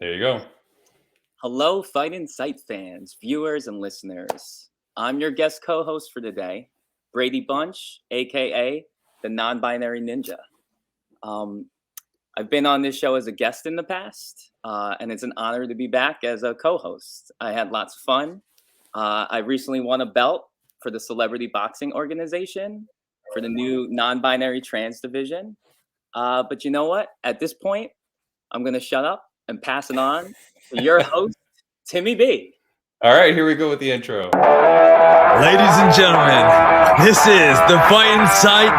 There you go. Hello, Fight in Sight fans, viewers, and listeners. I'm your guest co-host for today, Braydbunch, aka the non-binary ninja. I've been on this show as a guest in the past, and it's an honor to be back as a co-host. I had lots of fun. I recently won a belt for the Celebrity Boxing Organization for the new non-binary trans division. But you know what? At this point, I'm going to shut up and pass it on to your host, Timmy B. All right, here we go with the intro. Ladies and gentlemen, this is the Fight in Sight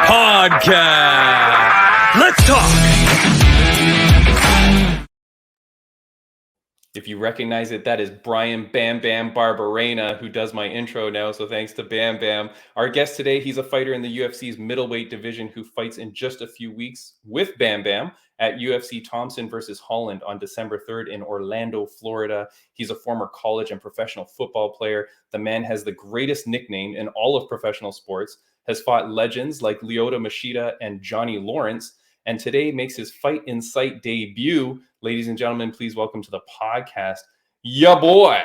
podcast. Let's talk. If you recognize it, that is Brian Bam Bam Barberena, who does my intro now. So thanks to Bam Bam. Our guest today, he's a fighter in the UFC's middleweight division who fights in just a few weeks with Bam Bam at UFC Thompson versus Holland on December 3rd in Orlando, Florida. He's a former college and professional football player. The man has the greatest nickname in all of professional sports, has fought legends like Lyoto Machida and Johnny Lawrence, and today makes his Fight in Sight debut. Ladies and gentlemen, please welcome to the podcast, ya boy,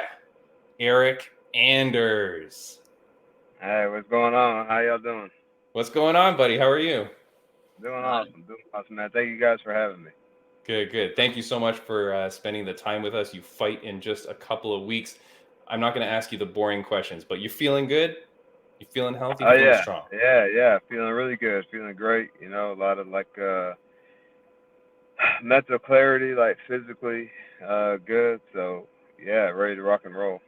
Eryk Anders. Hey, what's going on? How y'all doing? What's going on, buddy? How are you? Doing awesome, man. Thank you guys for having me. Good. Thank you so much for spending the time with us. You fight in just a couple of weeks. I'm not going to ask you the boring questions, but you feeling good? You feeling healthy? Oh, feeling strong? Yeah. Feeling really good. Feeling great. You know, a lot of mental clarity, like physically good. So, yeah, ready to rock and roll.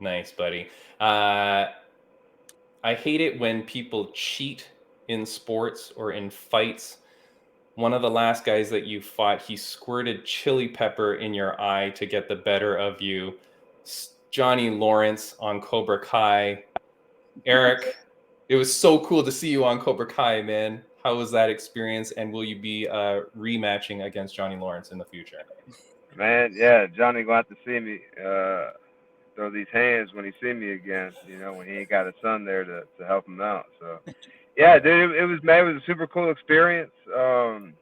Nice, buddy. I hate it when people cheat in sports or in fights. One of the last guys that you fought, he squirted chili pepper in your eye to get the better of you. Johnny Lawrence on Cobra Kai. Eryk, it was so cool to see you on Cobra Kai, man. How was that experience, and will you be rematching against Johnny Lawrence in the future? Man, yeah, Johnny gonna have to see me throw these hands when he see me again. You know, when he ain't got a son there to help him out. So, yeah, dude, it was a super cool experience. You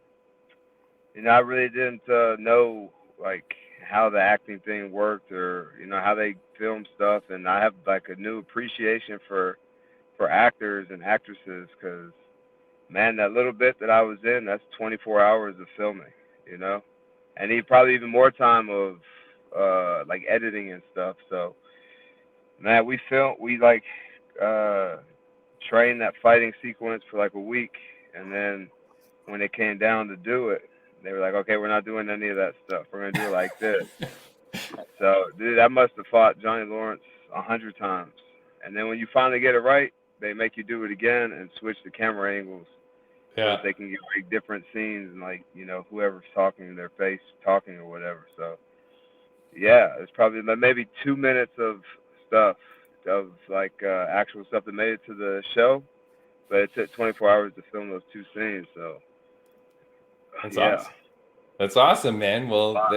know, I really didn't know like how the acting thing worked, or you know how they film stuff, and I have like a new appreciation for actors and actresses, because man, that little bit that I was in, that's 24 hours of filming, you know, and probably even more time of like editing and stuff. So man, we trained that fighting sequence for like a week, and then when it came down to do it, they were like, okay, we're not doing any of that stuff. We're going to do it like this. So, dude, I must have fought Johnny Lawrence 100 times. And then when you finally get it right, they make you do it again and switch the camera angles. Yeah. So they can get like different scenes and like, you know, whoever's talking in their face talking or whatever. So, yeah, it's probably maybe 2 minutes of stuff, of like actual stuff that made it to the show. But it took 24 hours to film those two scenes. So, That's yeah. awesome. That's awesome, man. Well,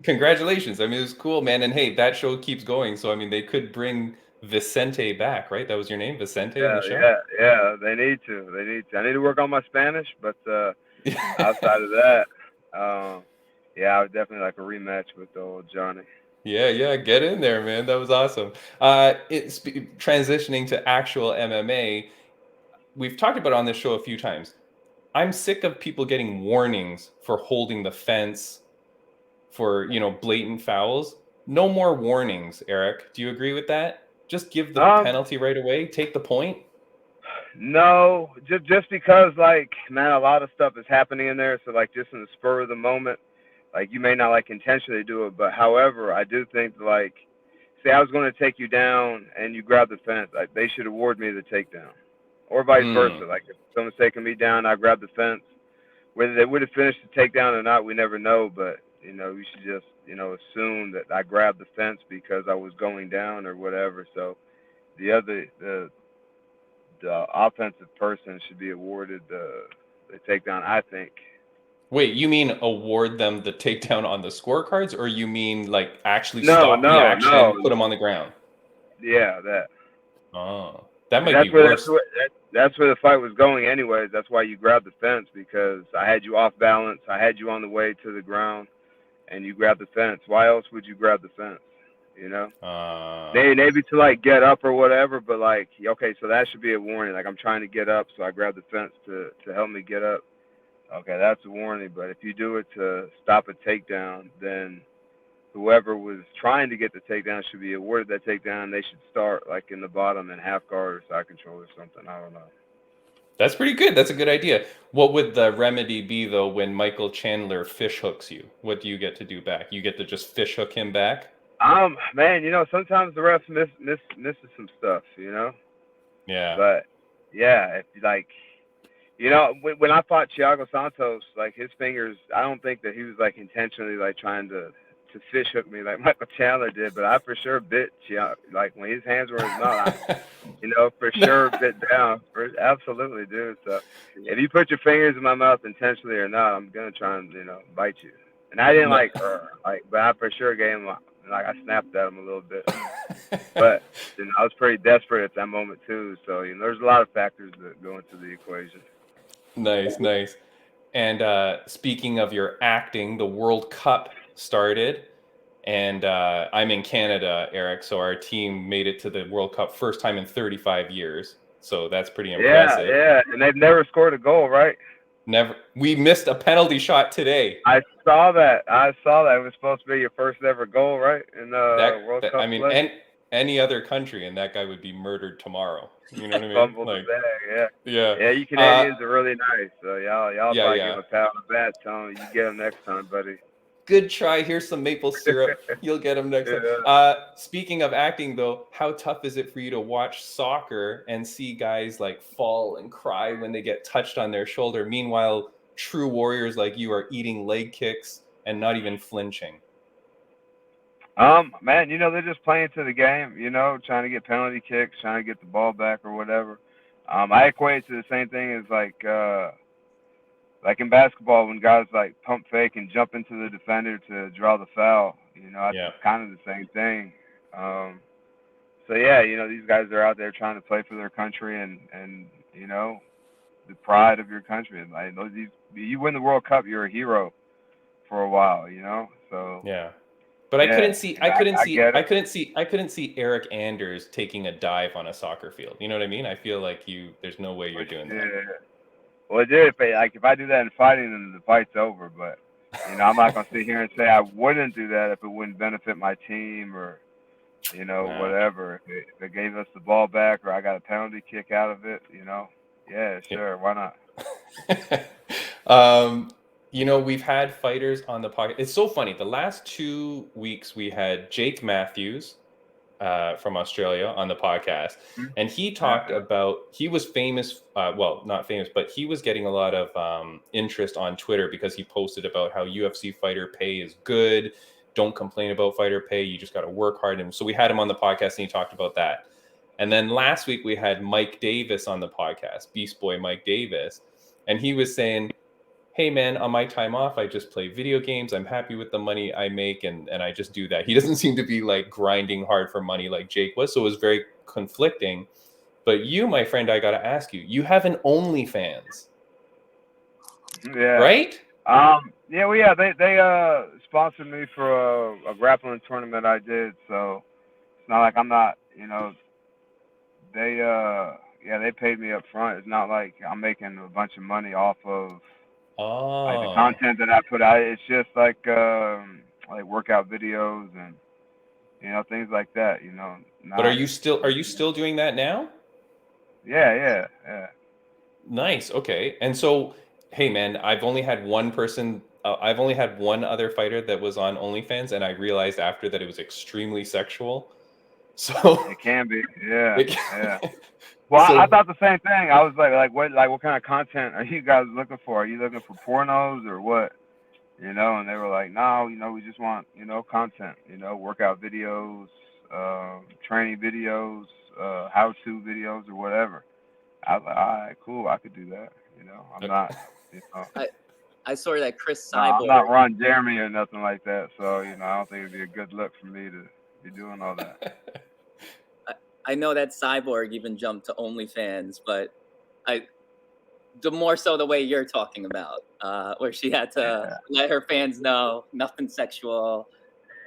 congratulations. I mean, it was cool, man. And hey, that show keeps going. So, I mean, they could bring Vicente back, right? That was your name, Vicente, in the show? Yeah. They need to. I need to work on my Spanish, but outside of that, yeah, I would definitely like a rematch with the old Johnny. Yeah, get in there, man. That was awesome. Transitioning to actual MMA, we've talked about it on this show a few times. I'm sick of people getting warnings for holding the fence, for, you know, blatant fouls. No more warnings, Eryk. Do you agree with that? Just give the penalty right away. Take the point. No, just because, like, man, a lot of stuff is happening in there. So, like, just in the spur of the moment, like, you may not, like, intentionally do it. But, however, I do think, like, say I was going to take you down and you grab the fence, like, they should award me the takedown. Or vice versa. Like, if someone's taking me down, I grab the fence. Whether they would have finished the takedown or not, we never know. But, you know, you should just, you know, assume that I grabbed the fence because I was going down or whatever. So the offensive person should be awarded the takedown, I think. Wait, you mean award them the takedown on the scorecards, or you mean like actually stop the action and put them on the ground? Yeah, that. Oh, that might be worse. That's where the fight was going anyways. That's why you grabbed the fence, because I had you off balance. I had you on the way to the ground, and you grab the fence. Why else would you grab the fence? You know, Uh, maybe to like get up or whatever, but like, okay, so that should be a warning. Like, I'm trying to get up, so I grab the fence to help me get up. Okay, that's a warning. But if you do it to stop a takedown, then whoever was trying to get the takedown should be awarded that takedown. They should start like in the bottom in half guard or side control or something. I don't know. that's pretty good. That's a good idea. What would the remedy be though when Michael Chandler fish hooks you? What do you get to do back? You get to just fish hook him back? Man, you know, sometimes the refs misses some stuff, you know. Yeah. But yeah, if like, you know, when I fought Thiago Santos, like his fingers, I don't think that he was like intentionally like trying to fish hook me like Michael Chandler did, but I for sure bit Thiago, like when his hands were in his mouth, you know, for sure bit down. Absolutely, dude. So if you put your fingers in my mouth intentionally or not, I'm gonna try and, you know, bite you. And I didn't but I for sure gave him like I snapped at him a little bit. But you know, I was pretty desperate at that moment too. So you know, there's a lot of factors that go into the equation. Nice. And speaking of your acting, the World Cup started, and I'm in Canada, Eryk. So our team made it to the World Cup first time in 35 years. So that's pretty impressive. Yeah, and they've never scored a goal, right? Never. We missed a penalty shot today. I saw that. It was supposed to be your first ever goal, right? In the World Cup. I mean, any other country, and that guy would be murdered tomorrow. You know what I mean? Fumbled the bag, yeah. Yeah, you Canadians are really nice. So y'all probably give a pat on the back, telling you get them next time, buddy. Good try. Here's some maple syrup. You'll get them next Yeah. time. Speaking of acting, though, how tough is it for you to watch soccer and see guys like fall and cry when they get touched on their shoulder? Meanwhile, true warriors like you are eating leg kicks and not even flinching. Man, you know, they're just playing to the game, you know, trying to get penalty kicks, trying to get the ball back or whatever. I equate it to the same thing as like in basketball when guys like pump fake and jump into the defender to draw the foul. You know, it's kind of the same thing. So yeah, you know, these guys are out there trying to play for their country and you know, the pride of your country. Like you win the World Cup, you're a hero for a while, you know. So yeah. But I couldn't see Eryk Anders taking a dive on a soccer field. You know what I mean? I feel like there's no way you're doing that. Well, dude, if I do that in fighting, then the fight's over. But you know, I'm not gonna sit here and say I wouldn't do that if it wouldn't benefit my team or, you know, whatever. If it gave us the ball back or I got a penalty kick out of it, you know, yeah, sure, why not? You know, we've had fighters on the podcast. It's so funny. The last 2 weeks we had Jake Matthews from Australia on the podcast, and he talked about, he was famous, well, not famous, but he was getting a lot of interest on Twitter because he posted about how UFC fighter pay is good. Don't complain about fighter pay. You just got to work hard. And so we had him on the podcast and he talked about that. And then last week we had Mike Davis on the podcast, Beast Boy Mike Davis, and he was saying, hey man, on my time off, I just play video games. I'm happy with the money I make, and I just do that. He doesn't seem to be like grinding hard for money like Jake was, so it was very conflicting. But you, my friend, I gotta ask you, you have an OnlyFans. Yeah. Right? They sponsored me for a grappling tournament I did, so it's not like I'm not, you know, they paid me up front. It's not like I'm making a bunch of money off of like the content that I put out. It's just like workout videos and, you know, things like that, you know. But are you still doing that now? Yeah. Nice. Okay. And so, hey man, I've only had one other fighter that was on OnlyFans, and I realized after that it was extremely sexual. So it can be. Yeah. Well, I thought the same thing. I was like what kind of content are you guys looking for? Are you looking for pornos or what? You know, and they were like, no, you know, we just want, you know, content, you know, workout videos, training videos, how-to videos or whatever. I was like, all right, cool, I could do that. You know, I'm not, you know. I saw that Chris Cyborg. I'm not Ron Jeremy or nothing like that, so, you know, I don't think it'd be a good look for me to be doing all that. I know that Cyborg even jumped to OnlyFans, but the more so the way you're talking about, where she had to let her fans know nothing sexual,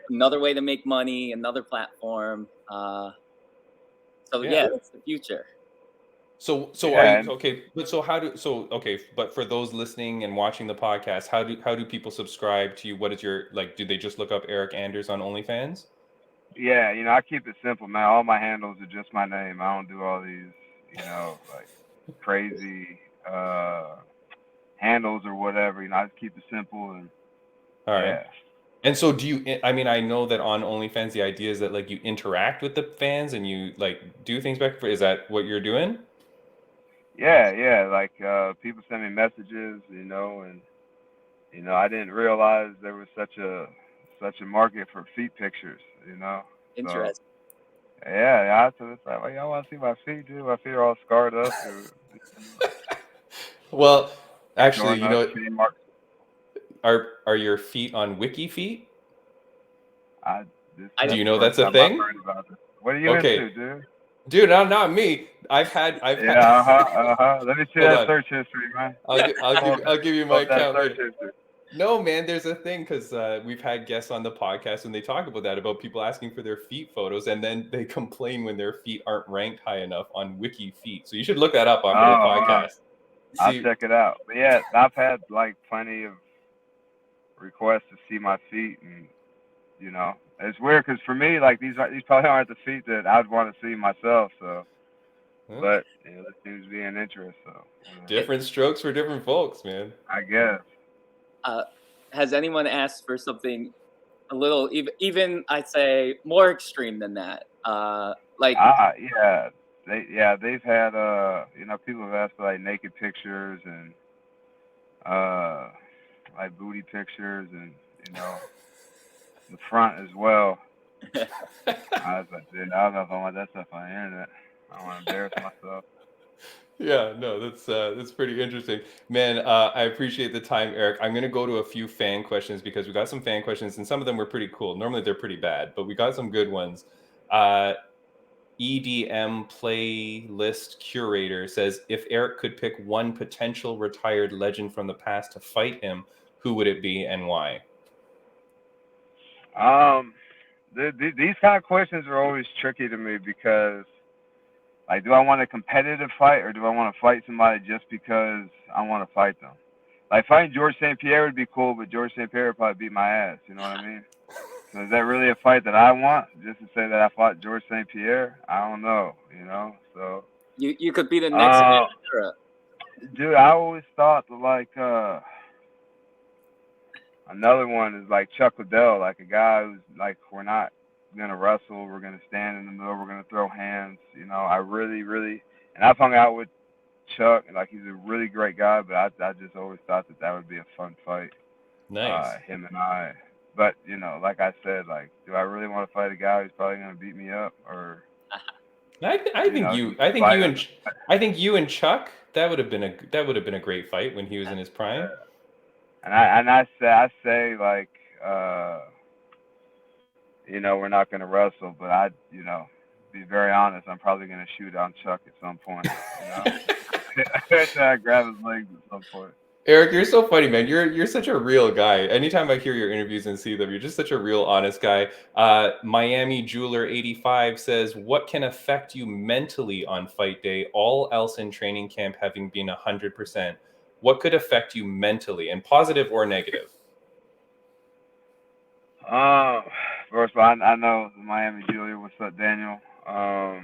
another way to make money, another platform. So Yeah. that's the future. So Yeah, are and- you okay? But so how do so okay? But for those listening and watching the podcast, how do people subscribe to you? What is your like? Do they just look up Eryk Anders on OnlyFans? Yeah, I keep it simple, man. All my handles are just my name. I don't do all these, like crazy handles or whatever. I just keep it simple and All right. yeah. And so do you? I mean, I know that on OnlyFans, the idea is that like you interact with the fans and you like do things back. Is that what you're doing? Yeah. Like people send me messages, and I didn't realize there was such a market for feet pictures, So, Interesting. yeah. So it's like, well, y'all want to see my feet, dude? My feet are all scarred up. Well, actually, Mark. are your feet on Wiki Feet? Do you know that's a thing? What are you into, dude? Dude, not me. I've had. Yeah, Let me see Hold that on. search history, man. I'll give you my account search later. history. No, man, there's a thing because we've had guests on the podcast and they talk about that, about people asking for their feet photos, and then they complain when their feet aren't ranked high enough on Wiki Feet. So you should look that up after the podcast. I'll check it out. But yeah, I've had like plenty of requests to see my feet, and it's weird because for me, like these probably aren't the feet that I'd want to see myself. So, but there seems to be an interest. So different strokes for different folks, man. I guess. Has anyone asked for something a little even I'd say more extreme than that? Yeah. They've had people have asked for like naked pictures and like booty pictures and the front as well. I was like, dude, I don't know if I want that stuff on the internet. I don't want to embarrass myself. Yeah, no, that's pretty interesting, man. I appreciate the time, Eryk. I'm gonna go to a few fan questions because we got some fan questions and some of them were pretty cool. Normally they're pretty bad, but we got some good ones. EDM playlist curator says, if Eryk could pick one potential retired legend from the past to fight him, who would it be and why? These kind of questions are always tricky to me because, like, do I want a competitive fight or do I want to fight somebody just because I want to fight them? Like, fighting George St. Pierre would be cool, but George St. Pierre would probably beat my ass. You know what I mean? So is that really a fight that I want? Just to say that I fought George St. Pierre? I don't know. So you could be the next era. Dude, I always thought that like another one is like Chuck Liddell, like a guy who's like, we're not gonna wrestle, we're gonna stand in the middle, we're gonna throw hands. I really, and I've hung out with Chuck, and like he's a really great guy, but I just always thought that would be a fun fight. Nice. Him and I. But like I said, like, do I really want to fight a guy who's probably gonna beat me up? Or I think you and Chuck, that would have been a great fight when he was in his prime. And I say like we're not gonna wrestle, but I be very honest, I'm probably gonna shoot on Chuck at some point. I grab his legs at some point. Eryk, you're so funny, man. You're such a real guy. Anytime I hear your interviews and see them, you're just such a real honest guy. Miami Jeweler 85 says, what can affect you mentally on fight day, all else in training camp having been 100%? What could affect you mentally, and positive or negative? First of all, I know Miami Jeweler. What's up, Daniel? I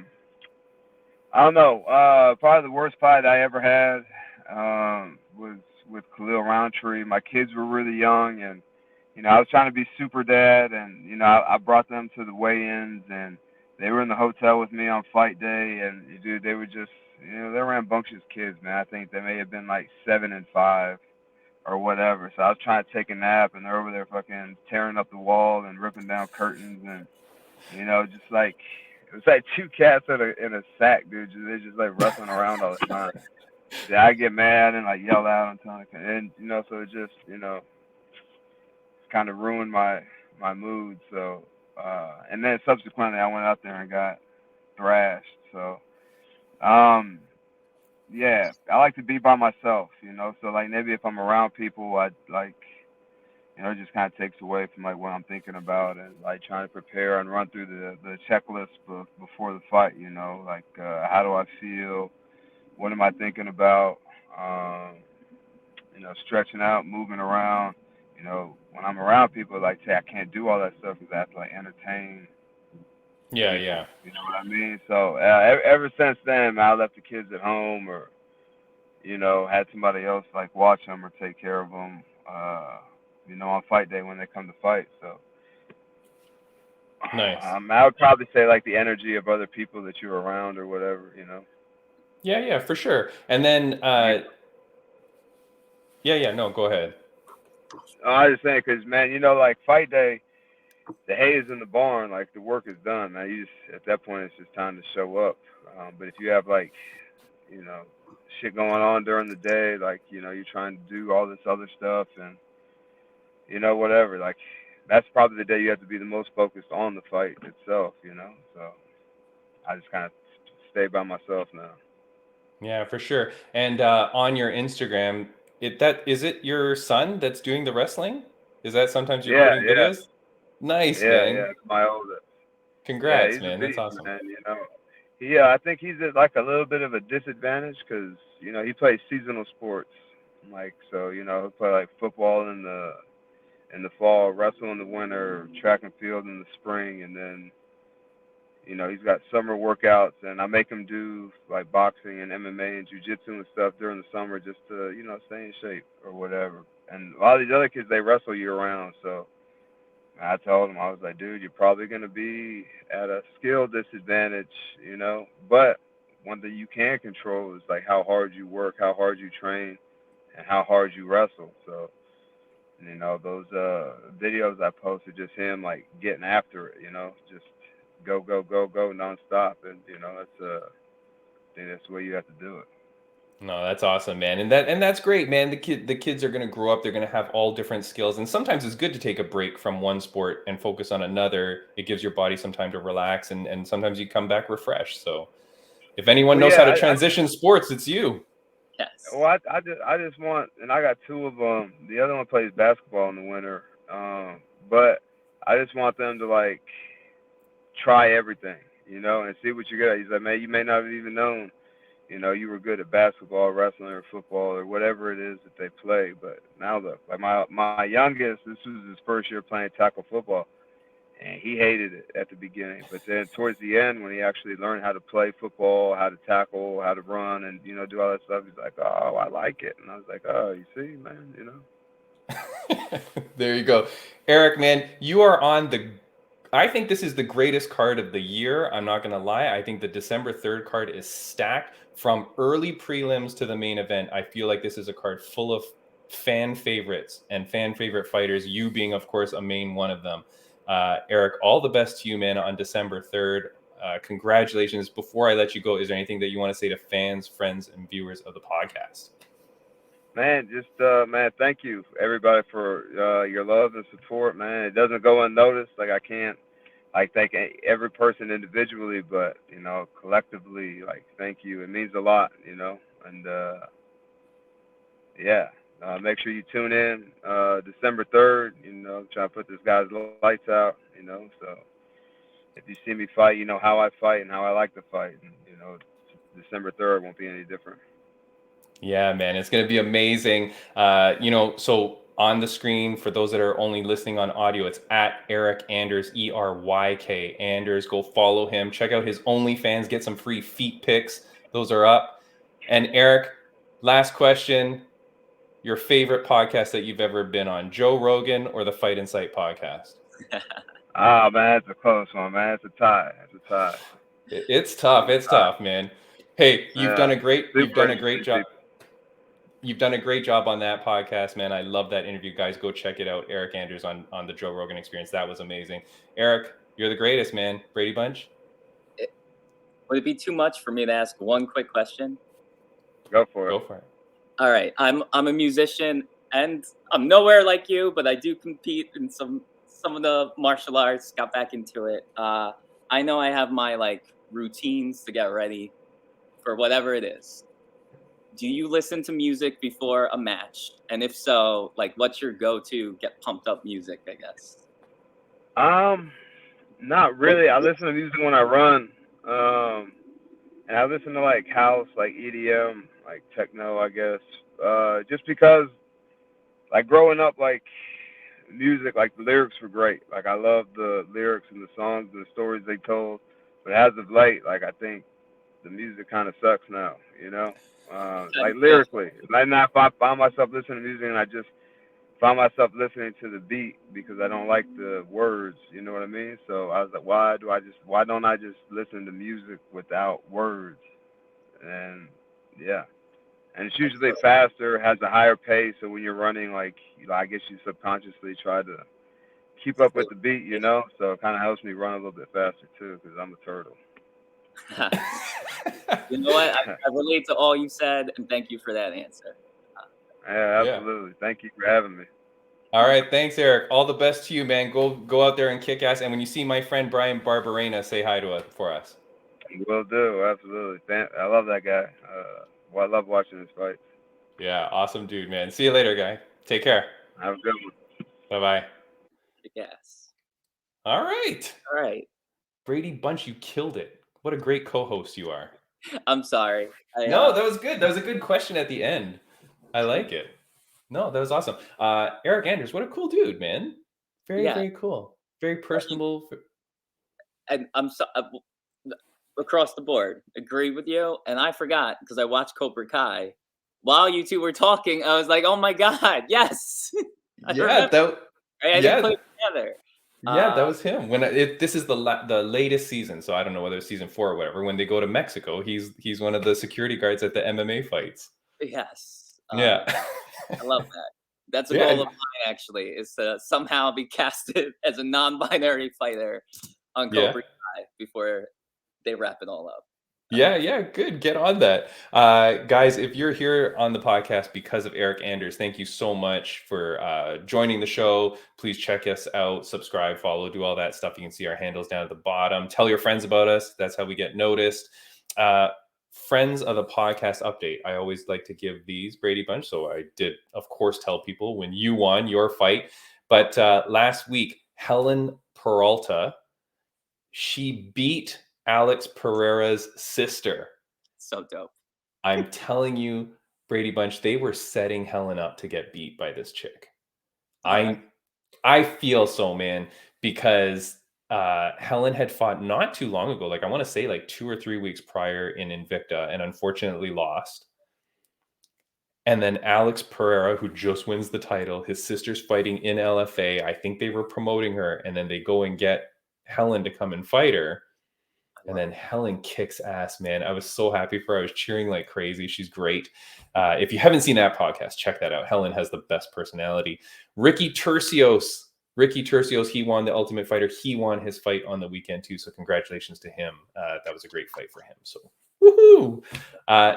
don't know. Probably the worst fight I ever had was with Khalil Roundtree. My kids were really young, and I was trying to be super dad, and I brought them to the weigh-ins, and they were in the hotel with me on fight day, and dude, they were just they're rambunctious kids, man. I think they may have been like 7 and 5 or whatever. So I was trying to take a nap, and they're over there fucking tearing up the wall and ripping down curtains, and just like it was like two cats in a sack, dude. They're just like wrestling around all the time. Yeah, I get mad and like yell out and tell and so it just kind of ruined my mood. So and then subsequently I went out there and got thrashed. So yeah, I like to be by myself, you know. So like maybe if I'm around people, I like, you know, it just kind of takes away from like what I'm thinking about and like trying to prepare and run through the checklist before the fight. You know, like how do I feel? What am I thinking about? Um, you know, stretching out, moving around. You know, when I'm around people, like say I can't do all that stuff because I have to like entertain Yeah, people. yeah. You know what I mean? So ever since then, man, I left the kids at home or you know, had somebody else like watch them or take care of them, you know, on fight day when they come to fight. So, Nice. I would probably say like the energy of other people that you're around or whatever, you know. Yeah, yeah, for sure. And then, yeah, no, go ahead. I was just saying, cause man, you know, like fight day, the hay is in the barn, like the work is done. Man, you just at that point it's just time to show up. But if you have like, you know, shit going on during the day, like you know, you're trying to do all this other stuff and you know, whatever. Like that's probably the day you have to be the most focused on the fight itself, you know. So I just kind of stay by myself now. Yeah, for sure. And on your Instagram, is it your son that's doing the wrestling? Is that sometimes you're Yeah, putting yeah, videos? Nice, yeah. man. It's my oldest. Yeah, Congrats, he's a man. That's beast, awesome. man. You know, yeah, I think he's at like a little bit of a disadvantage because you know he plays seasonal sports, like so you know he'll play like football in the fall, wrestle in the winter, track and field in the spring, and then you know, he's got summer workouts, and I make him do like boxing and MMA and jujitsu and stuff during the summer just to, you know, stay in shape or whatever. And a lot of these other kids, they wrestle year round. So I told him, I was like, dude, you're probably going to be at a skill disadvantage, you know. But one thing you can control is like how hard you work, how hard you train, and how hard you wrestle. So, you know, those videos I posted, just him like getting after it, you know, just go, go, go, go nonstop, and you know, I think that's the way you have to do it. No, that's awesome, man. And that's great, man. The kids are going to grow up, they're going to have all different skills. And sometimes it's good to take a break from one sport and focus on another. It gives your body some time to relax and sometimes you come back refreshed. So if anyone Well, knows how yeah, to transition sports, it's you. Yes. well, I just want, and I got two of them. The other one plays basketball in the winter, but I just want them to like try everything, you know, and see what you got. He's like, man, you may not have even known, you know, you were good at basketball, wrestling, or football, or whatever it is that they play. But now look, like my youngest, this was his first year playing tackle football, and he hated it at the beginning. But then towards the end, when he actually learned how to play football, how to tackle, how to run, and you know, do all that stuff, he's like, oh, I like it. And I was like, oh, you see, man, you know. There you go. Eryk, man, you are on I think this is the greatest card of the year. I'm not going to lie. I think the December 3rd card is stacked from early prelims to the main event. I feel like this is a card full of fan favorites and fan favorite fighters, you being, of course, a main one of them. Eryk, all the best to you, man, on December 3rd. Congratulations. Before I let you go, is there anything that you want to say to fans, friends, and viewers of the podcast? Man, just man, thank you everybody for your love and support, man. It doesn't go unnoticed. Like I can't like thank every person individually, but you know, collectively, like thank you. It means a lot, you know. And yeah, make sure you tune in December 3rd. You know, try to put this guy's lights out. You know, so if you see me fight, you know how I fight and how I like to fight. And you know, December 3rd won't be any different. Yeah, man, it's going to be amazing. So on the screen, for those that are only listening on audio, it's at Eryk Anders, ERYK Anders. Go follow him. Check out his OnlyFans. Get some free feet pics. Those are up. And Eryk, last question. Your favorite podcast that you've ever been on, Joe Rogan or the Fight Insight podcast? Ah, man, it's a close one, man. It's a tie. It's a tie. It's tough. It's tough, man. Hey, you've done a great Super job. interesting. You've done a great job on that podcast, man. I love that interview, guys. Go check it out. Eryk Anders on the Joe Rogan Experience. That was amazing. Eryk, you're the greatest, man. Braydbunch. Would it be too much for me to ask one quick question? Go for it. Go for it. All right. I'm a musician and I'm nowhere like you, but I do compete in some of the martial arts, got back into it. I know I have my like routines to get ready for whatever it is. do you listen to music before a match? And if so, like, what's your go-to get pumped up music, I guess? Not really. I listen to music when I run. And I listen to like house, like EDM, like techno, I guess. Just because, like growing up, like music, like the lyrics were great. Like I love the lyrics and the songs and the stories they told. But as of late, like I think the music kind of sucks now, you know. Like lyrically, like now if I find myself listening to music and I just find myself listening to the beat because I don't like the words, you know what I mean? So I was like, why don't I just listen to music without words? And yeah, and it's usually faster, has a higher pace. So when you're running, like, you know, I guess you subconsciously try to keep up with the beat, you know. So it kind of helps me run a little bit faster too, because I'm a turtle. You know what? I relate to all you said, and thank you for that answer. Yeah, absolutely. Thank you for having me. All right, thanks, Eryk. All the best to you, man. Go out there and kick ass. And when you see my friend Brian Barberena, say hi to us for us. Will do, absolutely. I love that guy. Well, I love watching his fights. Yeah, awesome dude, man. See you later, guy. Take care. Have a good one. Bye-bye. Yes. All right. All right. Braydbunch, you killed it. What a great co-host you are. I'm sorry. No, that was good. That was a good question at the end. I like it. No, that was awesome. Eryk Anders, what a cool dude, man. Very cool. Very personable. And I'm so across the board agree with you. And I forgot because I watched Cobra Kai. While you two were talking, I was like, "Oh my god, yes!" I put it together. Yeah, that was him. This is the latest season, so I don't know whether it's season 4 or whatever. When they go to Mexico, he's one of the security guards at the MMA fights. Yes. Yeah, I love that. That's a goal of mine, actually, is to somehow be casted as a non-binary fighter on Cobra Kai before they wrap it all up. Yeah, good. Get on that. Guys, if you're here on the podcast because of Eryk Anders, thank you so much for joining the show. Please check us out, subscribe, follow, do all that stuff. You can see our handles down at the bottom. Tell your friends about us. That's how we get noticed. Friends of the podcast update. I always like to give these, Braydbunch. So I did, of course, tell people when you won your fight. But last week, Helen Peralta, she beat Alex Pereira's sister. So dope. I'm telling you, Braydbunch, they were setting Helen up to get beat by this chick. I feel so, man, because Helen had fought not too long ago, like I want to say like 2 or 3 weeks prior in Invicta, and unfortunately lost. And then Alex Pereira, who just wins the title, his sister's fighting in LFA. I think they were promoting her, and then they go and get Helen to come and fight her. And then Helen kicks ass, man. I was so happy for her. I was cheering like crazy. She's great. If you haven't seen that podcast, check that out. Helen has the best personality. Ricky Tercios, he won the Ultimate Fighter. He won his fight on the weekend too. So congratulations to him. That was a great fight for him. So woohoo!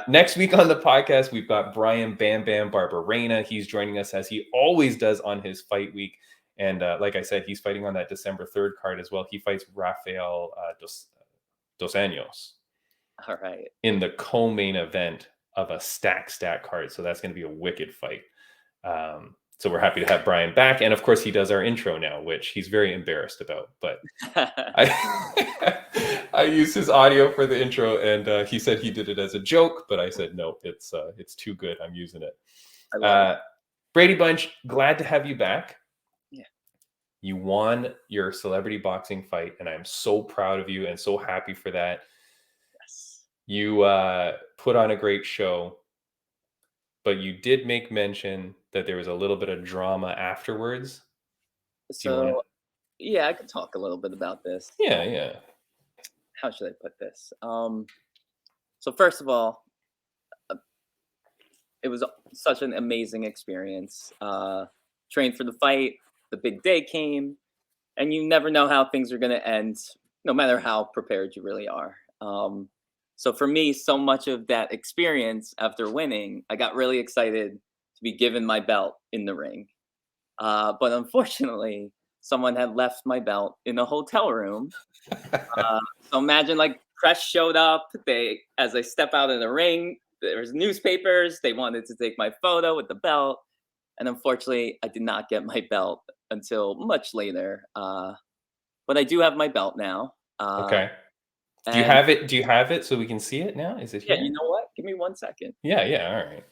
Next week on the podcast, we've got Brian Bam Bam Barberena. He's joining us as he always does on his fight week. And like I said, he's fighting on that December 3rd card as well. He fights Rafael Dos Anjos. All right. In the co-main event of a stack card. So that's going to be a wicked fight. So we're happy to have Brian back. And of course, he does our intro now, which he's very embarrassed about. But I used his audio for the intro, and he said he did it as a joke. But I said, no, it's too good. I'm using it. Braydbunch, glad to have you back. Yeah. You won your celebrity boxing fight, and I'm so proud of you and so happy for that. Yes. You put on a great show, but you did make mention that there was a little bit of drama afterwards. So, yeah, I could talk a little bit about this. Yeah. How should I put this? So first of all, it was such an amazing experience. Trained for the fight. The big day came, and you never know how things are going to end, no matter how prepared you really are. So for me, so much of that experience after winning, I got really excited to be given my belt in the ring. But unfortunately, someone had left my belt in a hotel room. So imagine like press showed up. As I step out of the ring, there was newspapers. They wanted to take my photo with the belt. And unfortunately, I did not get my belt until much later. But I do have my belt now. Okay. Do you And have it? Do you have it so we can see it now? Is it yeah, here? you know what? Give me 1 second. Yeah, all right.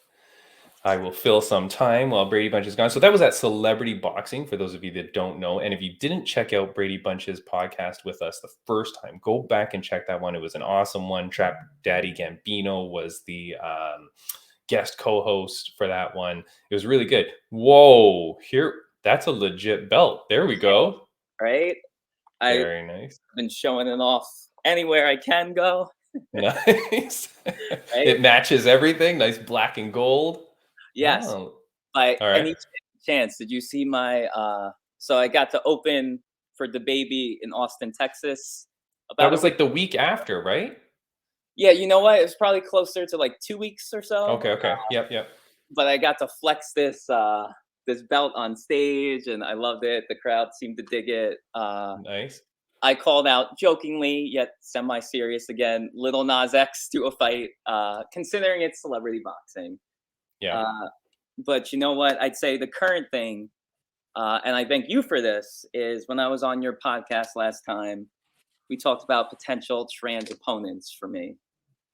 I will fill some time while Brady Bunch is gone. So that was at Celebrity Boxing, for those of you that don't know. And if you didn't check out Brady Bunch's podcast with us the first time, go back and check that one. It was an awesome one. Trap Daddy Gambino was the guest co-host for that one. It was really good. Whoa, here, that's a legit belt. There we go. Right? I've Very nice. been showing it off anywhere I can go. Nice. Right? It matches everything. Nice black and gold. Yes. Oh, By all right. any chance, did you see my so I got to open for the baby in Austin, Texas. That was like the week after, right? Yeah, you know what? It was probably closer to like 2 weeks or so. Okay. Yep. But I got to flex this this belt on stage, and I loved it. The crowd seemed to dig it. Nice. I called out jokingly, yet semi-serious again, Little Nas X to a fight, considering it's celebrity boxing. Yeah. But you know what? I'd say the current thing, and I thank you for this, is when I was on your podcast last time, we talked about potential trans opponents for me.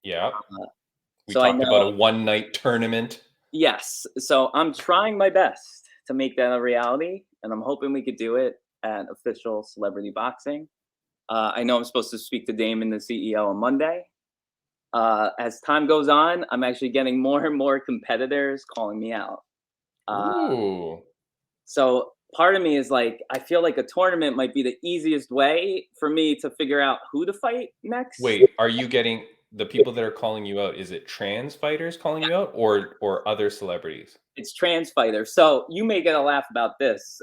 Yeah. We so I talked know- about a one-night tournament. Yes. So I'm trying my best to make that a reality, and I'm hoping we could do it at official celebrity boxing. I know I'm supposed to speak to Damon, the CEO, on Monday. As time goes on, I'm actually getting more and more competitors calling me out. Ooh. So part of me is like, I feel like a tournament might be the easiest way for me to figure out who to fight next. Wait, are you getting the people that are calling you out? Is it trans fighters calling you out, or other celebrities? It's trans fighters. So you may get a laugh about this.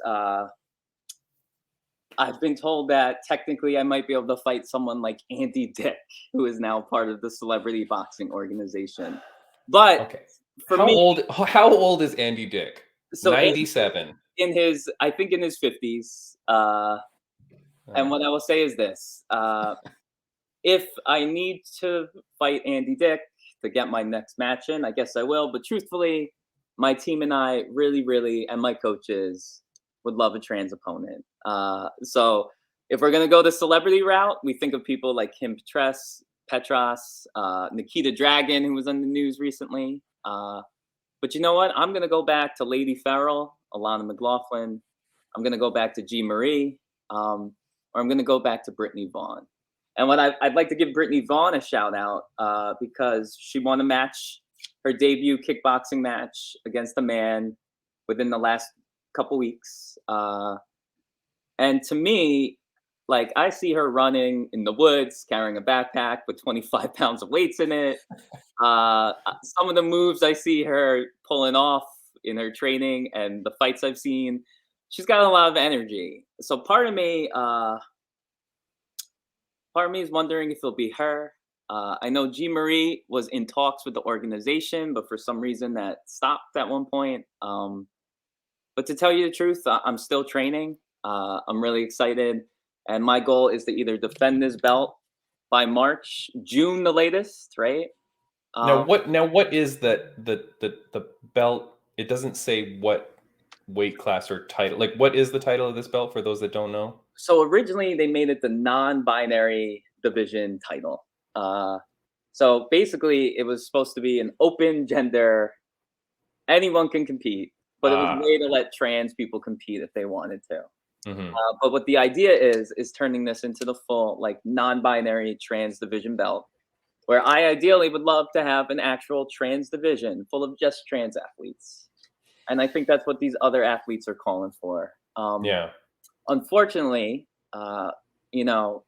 I've been told that technically I might be able to fight someone like Andy Dick, who is now part of the celebrity boxing organization. But Okay. for How me, old is Andy Dick? so 97. I think in his 50s. And what I will say is this: if I need to fight Andy Dick to get my next match in, I guess I will. But truthfully, my team and I really, and my coaches would love a trans opponent. So if we're gonna go the celebrity route, we think of people like Kim Petras, Nikita Dragon, who was on the news recently. But you know what? I'm gonna go back to Lady Farrell, Alana McLaughlin. I'm gonna go back to G. Marie, or I'm gonna go back to Brittany Vaughn. And what I'd like to give Brittany Vaughn a shout out because she won a match, her debut kickboxing match against a man within the last couple weeks. And to me, like, I see her running in the woods, carrying a backpack with 25 pounds of weights in it. Some of the moves I see her pulling off in her training and the fights I've seen, she's got a lot of energy. So part of me is wondering if it'll be her. I know G. Marie was in talks with the organization, but for some reason that stopped at one point. But to tell you the truth, I'm still training. I'm really excited. And my goal is to either defend this belt by June the latest, right? Now what is the belt? It doesn't say what weight class or title. Like, what is the title of this belt for those that don't know? So originally they made it the non-binary division title. So basically it was supposed to be an open gender, anyone can compete, but it was a way to let trans people compete if they wanted to. Mm-hmm. But what the idea is turning this into the full like non-binary trans division belt, where I ideally would love to have an actual trans division full of just trans athletes. And I think that's what these other athletes are calling for. Yeah. Unfortunately, you know,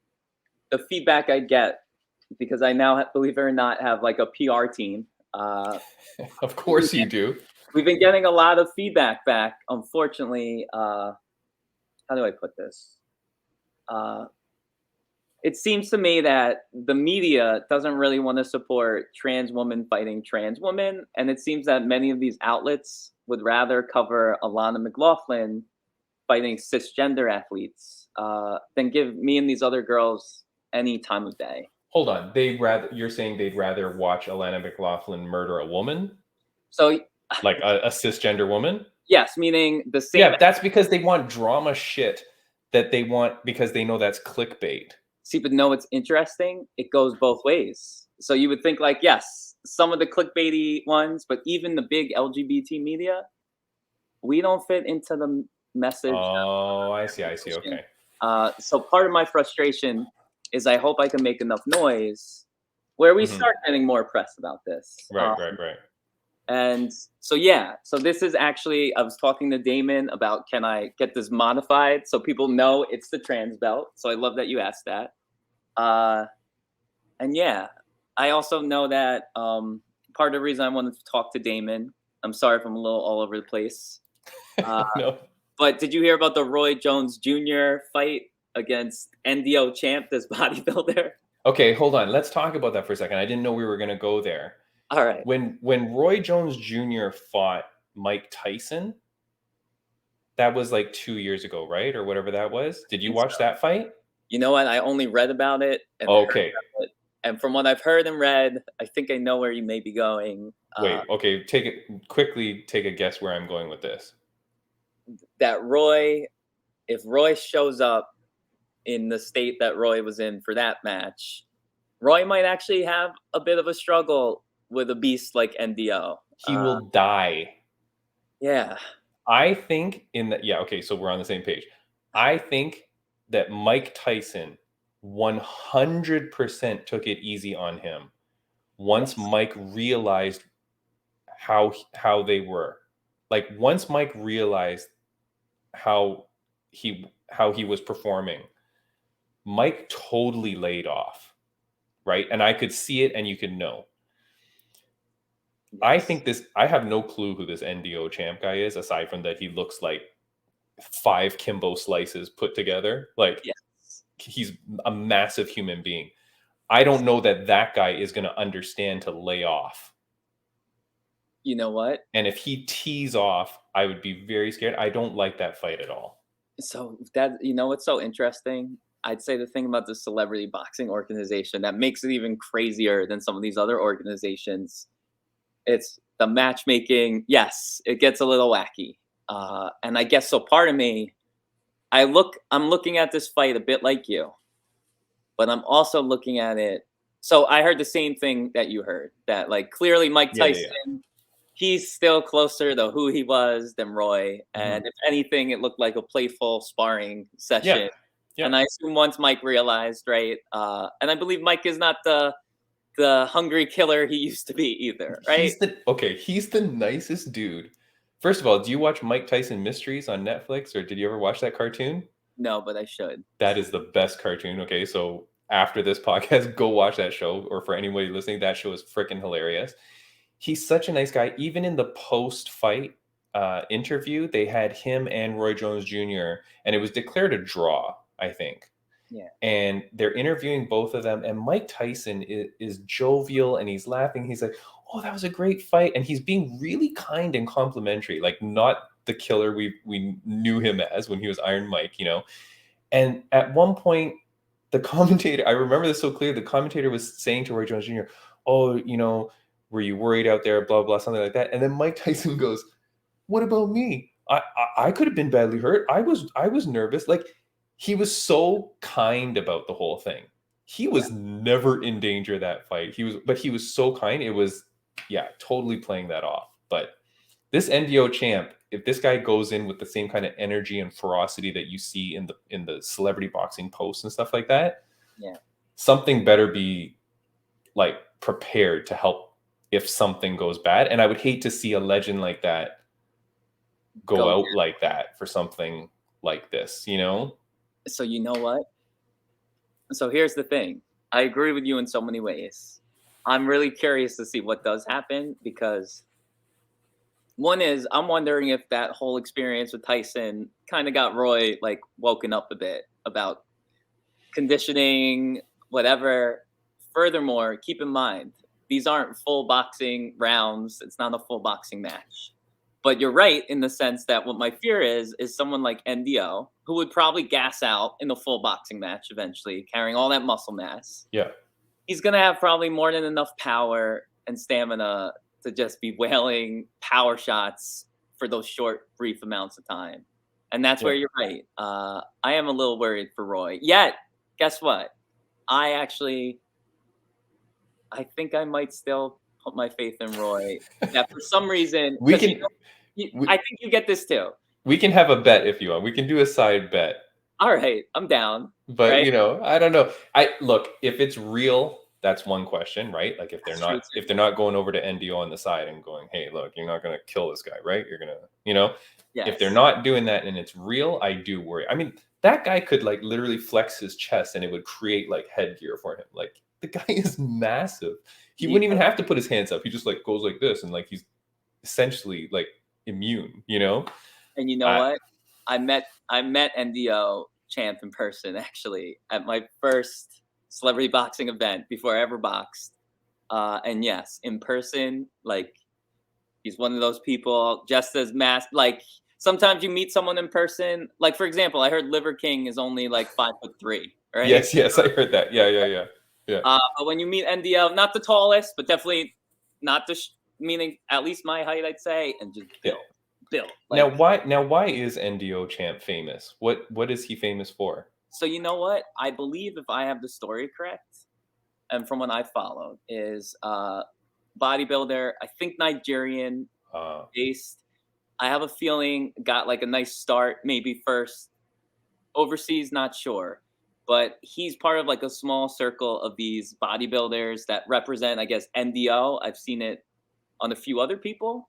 the feedback I get, because I now, believe it or not, have like a PR team. Of course you do. We've been getting a lot of feedback back. Unfortunately, how do I put this? It seems to me that the media doesn't really want to support trans women fighting trans women. And it seems that many of these outlets would rather cover Alana McLaughlin fighting cisgender athletes than give me and these other girls any time of day. Hold on. You're saying they'd rather watch Alana McLaughlin murder a woman? So Like a cisgender woman? yes, meaning the same. Yeah, that's because they want drama shit that they want because they know that's clickbait. See, but no, it's interesting. It goes both ways. So you would think like, yes, some of the clickbaity ones, but even the big LGBT media, we don't fit into the message. Oh, I see. Okay. So part of my frustration is I hope I can make enough noise where we start getting more press about this. Right. And so, yeah, so this is actually, I was talking to Damon about, can I get this modified so people know it's the trans belt? So I love that you asked that. And yeah, I also know that part of the reason I wanted to talk to Damon, I'm sorry if I'm a little all over the place. No. But did you hear about the Roy Jones Jr. fight against NDO champ, this bodybuilder? Okay, hold on. Let's talk about that for a second. I didn't know we were going to go there. All right. When Roy Jones Jr. fought Mike Tyson, that was like 2 years ago, right? Or whatever that was. Did you watch that fight? You know what? I only read about it. And okay. And from what I've heard and read, I think I know where you may be going. Wait, okay. Take a guess where I'm going with this. That if Roy shows up in the state that Roy was in for that match, Roy might actually have a bit of a struggle with a beast like NDO. He will die. Yeah. I think so we're on the same page. I think that Mike Tyson 100% took it easy on him once Mike realized how they were. Like once Mike realized how he was performing, Mike totally laid off, right? And I could see it and you could know. I think I have no clue who this NDO champ guy is, aside from that he looks like 5 Kimbo slices put together. Like he's a massive human being. I don't know that guy is going to understand to lay off. You know what? And if he tees off, I would be very scared. I don't like that fight at all. So that, what's so interesting? I'd say the thing about the celebrity boxing organization that makes it even crazier than some of these other organizations, it's the matchmaking. Yes, it gets a little wacky. And I guess so part of me, I'm looking at this fight a bit like you, but I'm also looking at it. So I heard the same thing that you heard, that like clearly Mike Tyson, he's still closer to who he was than Roy. And if anything, it looked like a playful sparring session. Yeah. And I assume once Mike realized, right? And I believe Mike is not the hungry killer he used to be either, right? He's the nicest dude. First of all, do you watch Mike Tyson Mysteries on Netflix, or did you ever watch that cartoon? No, but I should. That is the best cartoon. Okay, so after this podcast, go watch that show, or for anybody listening, that show is freaking hilarious. He's such a nice guy. Even in the post-fight interview, they had him and Roy Jones Jr., and it was declared a draw, I think. Yeah. And they're interviewing both of them, and Mike Tyson is jovial, and he's laughing. He's like, oh, that was a great fight. And he's being really kind and complimentary, like not the killer we knew him as when he was Iron Mike, And at one point, the commentator, I remember this so clear, the commentator was saying to Roy Jones Jr., oh, were you worried out there, blah, blah, something like that. And then Mike Tyson goes, what about me? I could have been badly hurt. I was nervous. Like, he was so kind about the whole thing. He was never in danger of that fight. But he was so kind. It was, totally playing that off. But this NDO champ, if this guy goes in with the same kind of energy and ferocity that you see in the celebrity boxing posts and stuff like that, something better be like prepared to help if something goes bad. And I would hate to see a legend like that go out like that for something like this, So you know what? So here's the thing. I agree with you in so many ways. I'm really curious to see what does happen, because one is I'm wondering if that whole experience with Tyson kind of got Roy like woken up a bit about conditioning, whatever. Furthermore, keep in mind, these aren't full boxing rounds. It's not a full boxing match. But you're right in the sense that what my fear is someone like NDO, who would probably gas out in a full boxing match eventually, carrying all that muscle mass. Yeah. he's gonna have probably more than enough power and stamina to just be wailing power shots for those short, brief amounts of time. And that's where you're right. I am a little worried for Roy. Yet, guess what? I think I might still put my faith in Roy. Yeah, for some reason, We 'cause can you know, I think you get this too. we can have a bet if you want. We can do a side bet. All right, I'm down. But Right? you know, I don't know. I look, if it's real, that's one question, right? Like if they're That's true, not too. if they're not going over to NDO on the side and going, hey, look, you're not gonna kill this guy, right? You're gonna, you know, if they're Yes. not doing that and it's real, I do worry. I mean, that guy could like literally flex his chest and it would create like headgear for him. Like the guy is massive. He wouldn't even have to put his hands up. He just like goes like this and like he's essentially like immune, you know? And you know what? I met NDO Champ in person actually at my first celebrity boxing event before I ever boxed. And yes, in person, like he's one of those people just as like sometimes you meet someone in person. Like for example, I heard Liver King is only like 5'3", right? Yes, I heard that. Yeah. But when you meet NDO, not the tallest, but definitely not the meaning at least my height, I'd say, and just built. Like, Now why is NDO Champ famous? What is he famous for? so you know what? I believe if I have the story correct, and from what I followed, is bodybuilder, I think Nigerian based. I have a feeling got like a nice start, maybe first overseas, not sure. But he's part of like a small circle of these bodybuilders that represent, I guess, NDO. I've seen it on a few other people.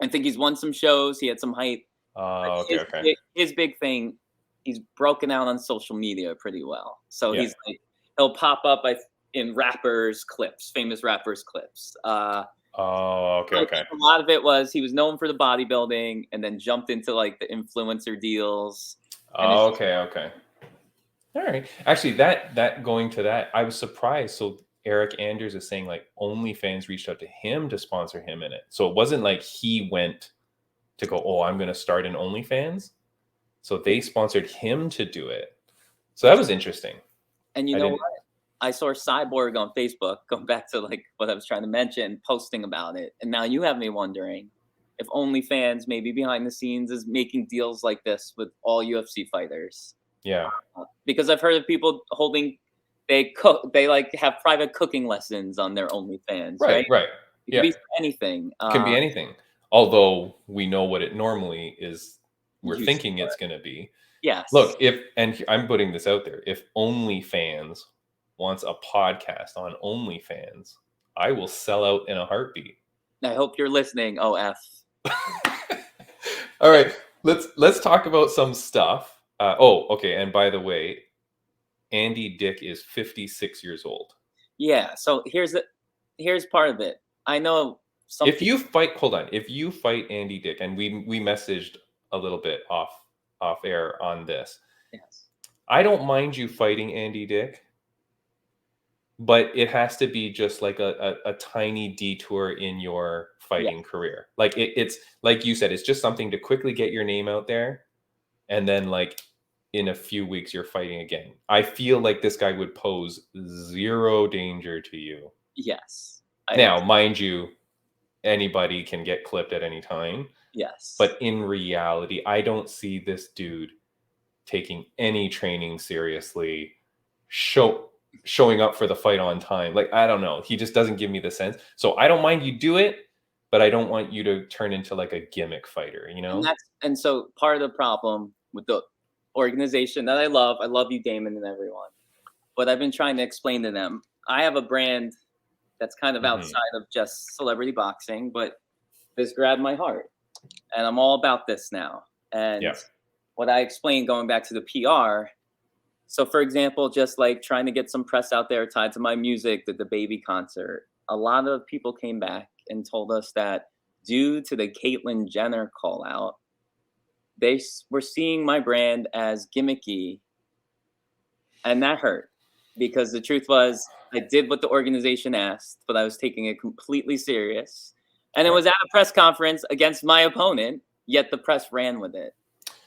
I think he's won some shows. He had some hype. Okay. His big thing, he's broken out on social media pretty well. So Yeah. he's like, he'll pop up in rappers clips, famous rappers clips. Okay. A lot of it was he was known for the bodybuilding and then jumped into like the influencer deals. Okay. All right. Actually, that going to that, I was surprised. So Eryk Anders is saying like OnlyFans reached out to him to sponsor him in it. So it wasn't like he went to go, oh, I'm going to start an OnlyFans. So they sponsored him to do it. So that was interesting. And you know what? I saw Cyborg on Facebook, going back to like what I was trying to mention, posting about it. And now you have me wondering if OnlyFans maybe behind the scenes is making deals like this with all UFC fighters. Yeah. Because I've heard of people they like have private cooking lessons on their OnlyFans, right? Right. It can be anything. Can be anything. Although we know what it normally is, we're Used thinking for it's going to be. Yes. Look, I'm putting this out there, if OnlyFans wants a podcast on OnlyFans, I will sell out in a heartbeat. I hope you're listening, OF. All right, let's talk about some stuff. Okay. And by the way, Andy Dick is 56 years old. Yeah. So here's part of it. I know if you fight Andy Dick, and we messaged a little bit off air on this. Yes. I don't mind you fighting Andy Dick, but it has to be just like a tiny detour in your fighting career. Like it's like you said, it's just something to quickly get your name out there. And then like in a few weeks, you're fighting again. I feel like this guy would pose zero danger to you. Yes. Now, mind you, anybody can get clipped at any time. Yes. But in reality, I don't see this dude taking any training seriously, showing up for the fight on time. Like, I don't know. He just doesn't give me the sense. So I don't mind you do it, but I don't want you to turn into like a gimmick fighter, you know? And so part of the problem with the organization that I love you, Damon, and everyone, but I've been trying to explain to them, I have a brand that's kind of outside of just celebrity boxing, but this grabbed my heart. And I'm all about this now. And what I explained going back to the PR, so for example, just like trying to get some press out there tied to my music, the Baby concert, a lot of people came back and told us that due to the Caitlyn Jenner call out, they were seeing my brand as gimmicky. And that hurt because the truth was I did what the organization asked, but I was taking it completely serious. And it was at a press conference against my opponent, yet the press ran with it.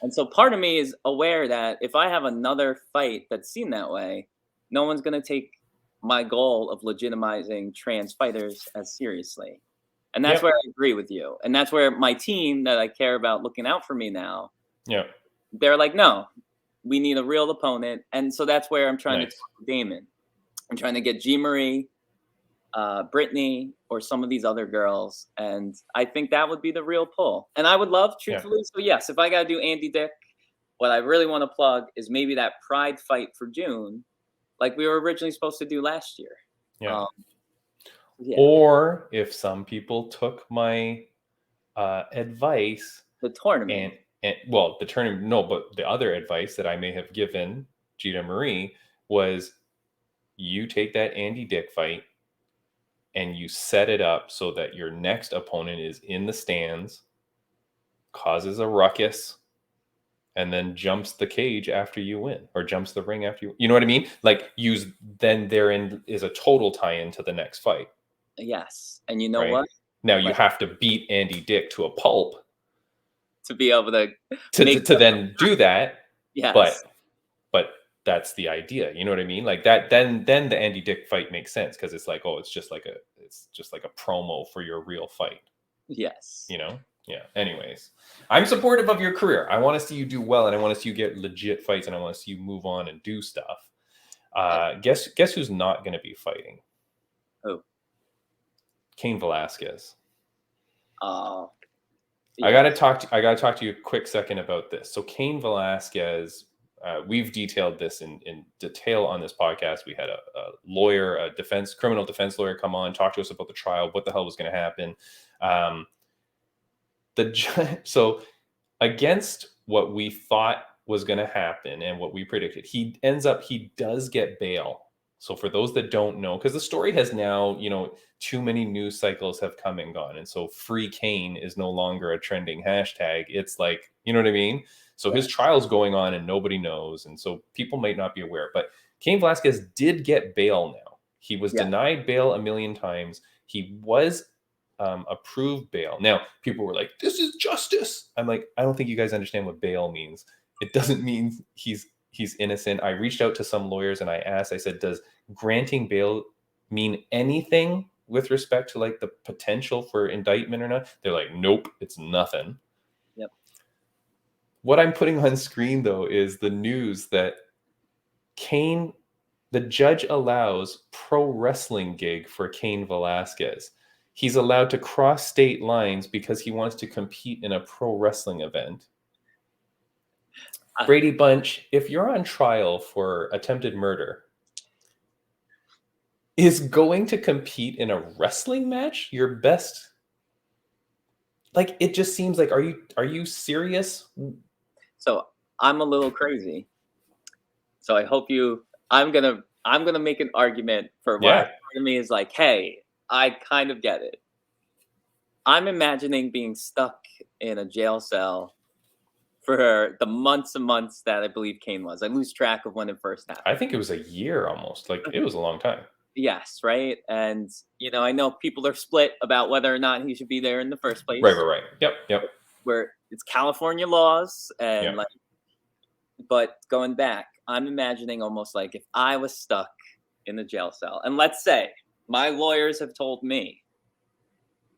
And so part of me is aware that if I have another fight that's seen that way, no one's going to take my goal of legitimizing trans fighters as seriously. And that's where I agree with you. And that's where my team that I care about looking out for me now, they're like, no, we need a real opponent. And so that's where I'm trying to talk to Damon. I'm trying to get G. Marie, Brittany, or some of these other girls. And I think that would be the real pull. And I would love, truthfully, so yes, if I got to do Andy Dick, what I really want to plug is maybe that Pride fight for June, like we were originally supposed to do last year. Or if some people took my advice, the tournament, and well, the tournament, no, but the other advice that I may have given Gita Marie was, you take that Andy Dick fight and you set it up so that your next opponent is in the stands, causes a ruckus, and then jumps the cage after you win, or jumps the ring after you know what I mean? Like, then therein is a total tie-in to the next fight. Yes. And you know what? Now you have to beat Andy Dick to a pulp to be able to then do that. Yes. But that's the idea. You know what I mean? Like that, then the Andy Dick fight makes sense, because it's like, oh, it's just like a promo for your real fight. Yes. You know? Yeah. Anyways, I'm supportive of your career. I want to see you do well, and I want to see you get legit fights, and I want to see you move on and do stuff. Guess who's not going to be fighting? Who? Cain Velasquez. Yeah. I gotta talk to you a quick second about this. So Cain Velasquez, we've detailed this in detail on this podcast. We had a lawyer, criminal defense lawyer, come on, talk to us about the trial, what the hell was going to happen. So against what we thought was going to happen and what we predicted, he does get bail. So for those that don't know, because the story has now, too many news cycles have come and gone. And so Free Cain is no longer a trending hashtag. It's like, you know what I mean? So his trial's going on and nobody knows. And so people might not be aware. But Cain Velasquez did get bail now. He was denied bail a million times. He was approved bail. Now, people were like, this is justice. I'm like, I don't think you guys understand what bail means. It doesn't mean he's innocent. I reached out to some lawyers and I said, does granting bail mean anything with respect to like the potential for indictment or not? They're like, nope, it's nothing. Yep. What I'm putting on screen though is the news that the judge allows pro wrestling gig for Cain Velasquez. He's allowed to cross state lines because he wants to compete in a pro wrestling event. Braydbunch, if you're on trial for attempted murder, is going to compete in a wrestling match your best? Like, it just seems like, are you serious? So I'm a little crazy. So I hope I'm gonna make an argument for why part of me is like, hey, I kind of get it. I'm imagining being stuck in a jail cell for the months and months that I believe Cain was. I lose track of when it first happened. I think it was a year almost. Like, it was a long time. Yes, right? And, I know people are split about whether or not he should be there in the first place. Right. Yep. Where it's California laws and but going back, I'm imagining almost like if I was stuck in the jail cell, and let's say my lawyers have told me,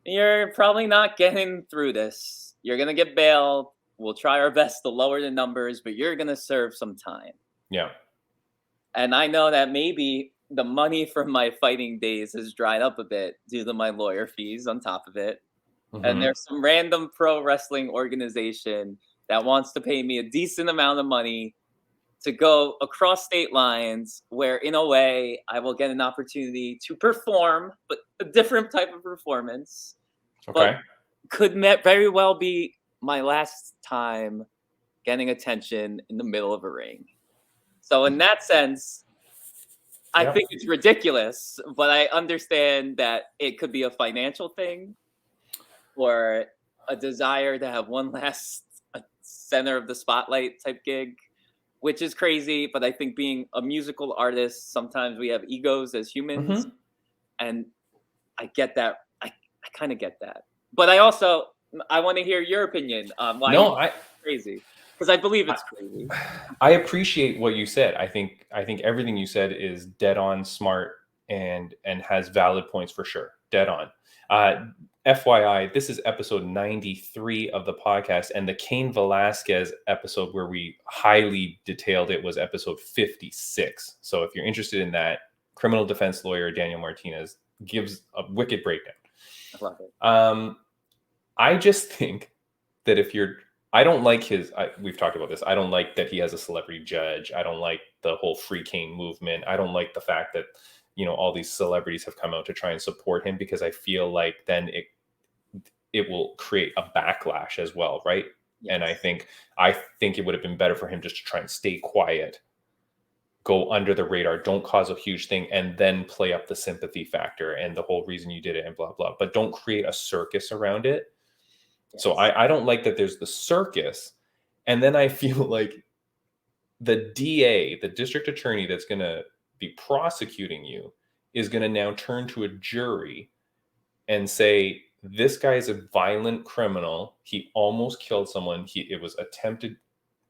you're probably not getting through this. You're going to get bailed. We'll try our best to lower the numbers, but you're going to serve some time. Yeah. And I know that maybe the money from my fighting days has dried up a bit due to my lawyer fees on top of it. Mm-hmm. And there's some random pro wrestling organization that wants to pay me a decent amount of money to go across state lines where, in a way, I will get an opportunity to perform, but a different type of performance. Okay. But could very well be my last time getting attention in the middle of a ring. So in that sense, I think it's ridiculous, but I understand that it could be a financial thing or a desire to have one last center of the spotlight type gig, which is crazy. But I think being a musical artist, sometimes we have egos as humans. Mm-hmm. And I get that. I kind of get that. But I want to hear your opinion on why it's crazy. Because I believe it's crazy. I appreciate what you said. I think everything you said is dead on smart and has valid points for sure. Dead on. FYI, this is episode 93 of the podcast, and the Cain Velasquez episode where we highly detailed it was episode 56. So if you're interested in that, criminal defense lawyer Daniel Martinez gives a wicked breakdown. I love it. I just think that I don't like we've talked about this. I don't like that he has a celebrity judge. I don't like the whole Free Cain movement. I don't like the fact that, all these celebrities have come out to try and support him, because I feel like then it will create a backlash as well, right? Yes. And I think it would have been better for him just to try and stay quiet, go under the radar, don't cause a huge thing, and then play up the sympathy factor and the whole reason you did it and blah, blah. But don't create a circus around it. Yes. So I don't like that there's the circus. And then I feel like the DA, the district attorney that's going to be prosecuting you, is going to now turn to a jury and say, this guy is a violent criminal. He almost killed someone. It was attempted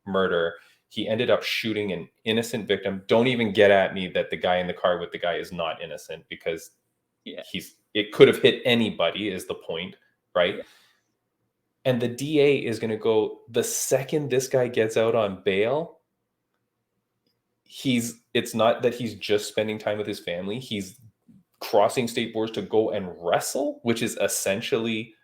murder. He ended up shooting an innocent victim. Don't even get at me that the guy in the car with the guy is not innocent, because it could have hit anybody is the point, right? Yeah. And the DA is going to go, the second this guy gets out on bail, it's not that he's just spending time with his family. He's crossing state borders to go and wrestle, which is essentially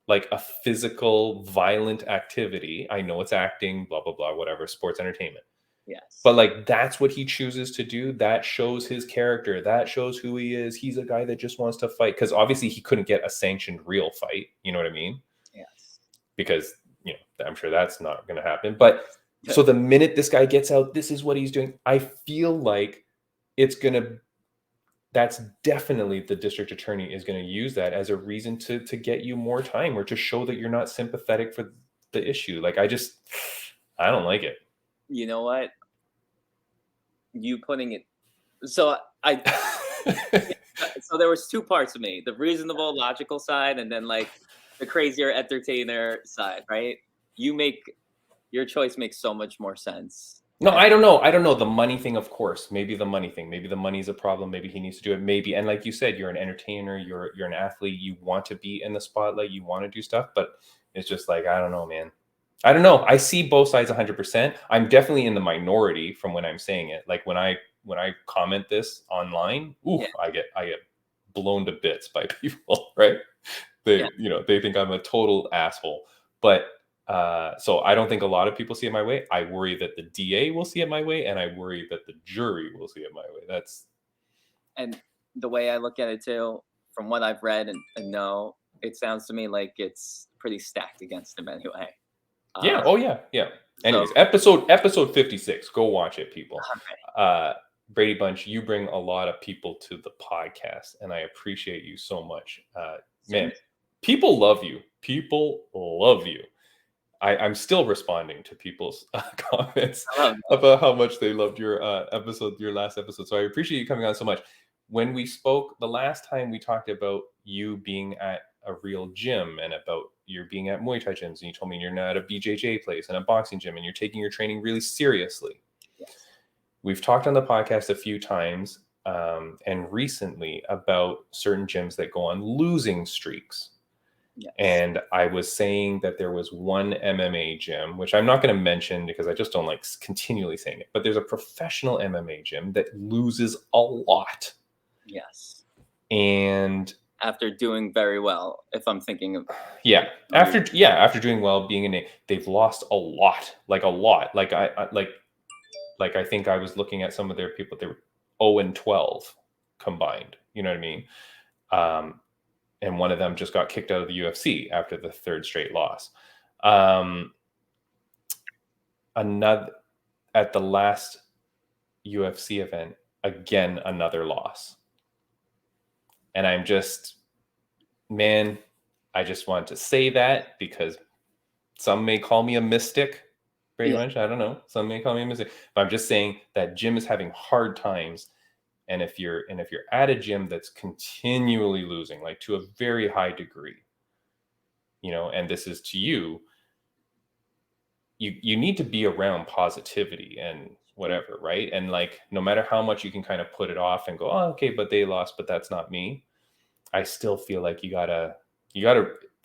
like a physical, violent activity. I know it's acting, blah, blah, blah, whatever, sports entertainment. Yes. But like, that's what he chooses to do. That shows his character. That shows who he is. He's a guy that just wants to fight, because obviously he couldn't get a sanctioned real fight. You know what I mean? Yes. Because, I'm sure that's not going to happen. But so the minute this guy gets out, this is what he's doing. I feel like that's definitely the district attorney is going to use that as a reason to get you more time, or to show that you're not sympathetic for the issue. Like, I don't like it. You know what? You putting it. So so there was two parts of me, the reasonable, logical side, and then like the crazier entertainer side, right? Your choice makes so much more sense. No, I don't know. The money thing, of course. Maybe the money thing. Maybe the money's a problem. Maybe he needs to do it. Maybe. And like you said, you're an entertainer. You're an athlete. You want to be in the spotlight. You want to do stuff. But it's just like, I don't know, man. I don't know. I see both sides 100%. I'm definitely in the minority from when I'm saying it. Like when I comment this online, I get blown to bits by people, right? They think I'm a total asshole. But so I don't think a lot of people see it my way. I worry that the DA will see it my way, and I worry that the jury will see it my way. And the way I look at it too, from what I've read and know, it sounds to me like it's pretty stacked against him anyway. Yeah. Yeah. Anyways, so, episode 56. Go watch it, people. Okay. Braydbunch, you bring a lot of people to the podcast, and I appreciate you so much. Man, people love you. People love you. I'm still responding to people's comments about how much they loved your last episode. So I appreciate you coming on so much. When we spoke the last time, we talked about you being at a real gym and about you being at Muay Thai gyms, and you told me you're now at a BJJ place and a boxing gym, and you're taking your training really seriously. Yes. We've talked on the podcast a few times and recently about certain gyms that go on losing streaks. Yes. And I was saying that there was one MMA gym, which I'm not going to mention because I just don't like continually saying it, but there's a professional MMA gym that loses a lot. Yes. And after doing very well, if I'm thinking of after doing well, being in they've lost a lot. Like I think I was looking at some of their people, they were 0-12 combined. You know what I mean? And one of them just got kicked out of the UFC after the third straight loss. Another at the last UFC event, again, another loss. And I'm just, man, I just want to say that because some may call me a mystic, pretty much. I don't know. Some may call me a mystic, but I'm just saying that gym is having hard times. And if you're at a gym that's continually losing, like to a very high degree, and this is to you, you need to be around positivity and whatever, right? And like, no matter how much you can kind of put it off and go, oh, okay, but they lost, but that's not me. I still feel like you gotta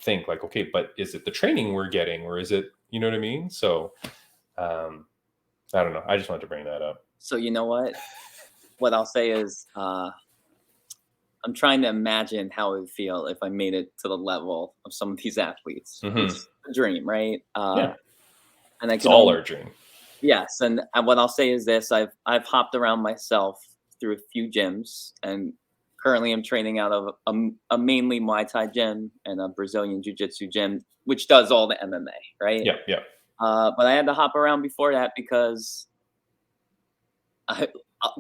think like, okay, but is it the training we're getting, or is it, you know what I mean? So I don't know. I just wanted to bring that up. So you know what I'll say is, I'm trying to imagine how it would feel if I made it to the level of some of these athletes. Mhm. It's a dream, right? Yeah. And I It's can all only, our dream. yes, and what I'll say is this: I've hopped around myself through a few gyms, and currently I'm training out of a mainly Muay Thai gym and a Brazilian Jiu Jitsu gym, which does all the MMA, right? Yeah, yeah. But I had to hop around before that because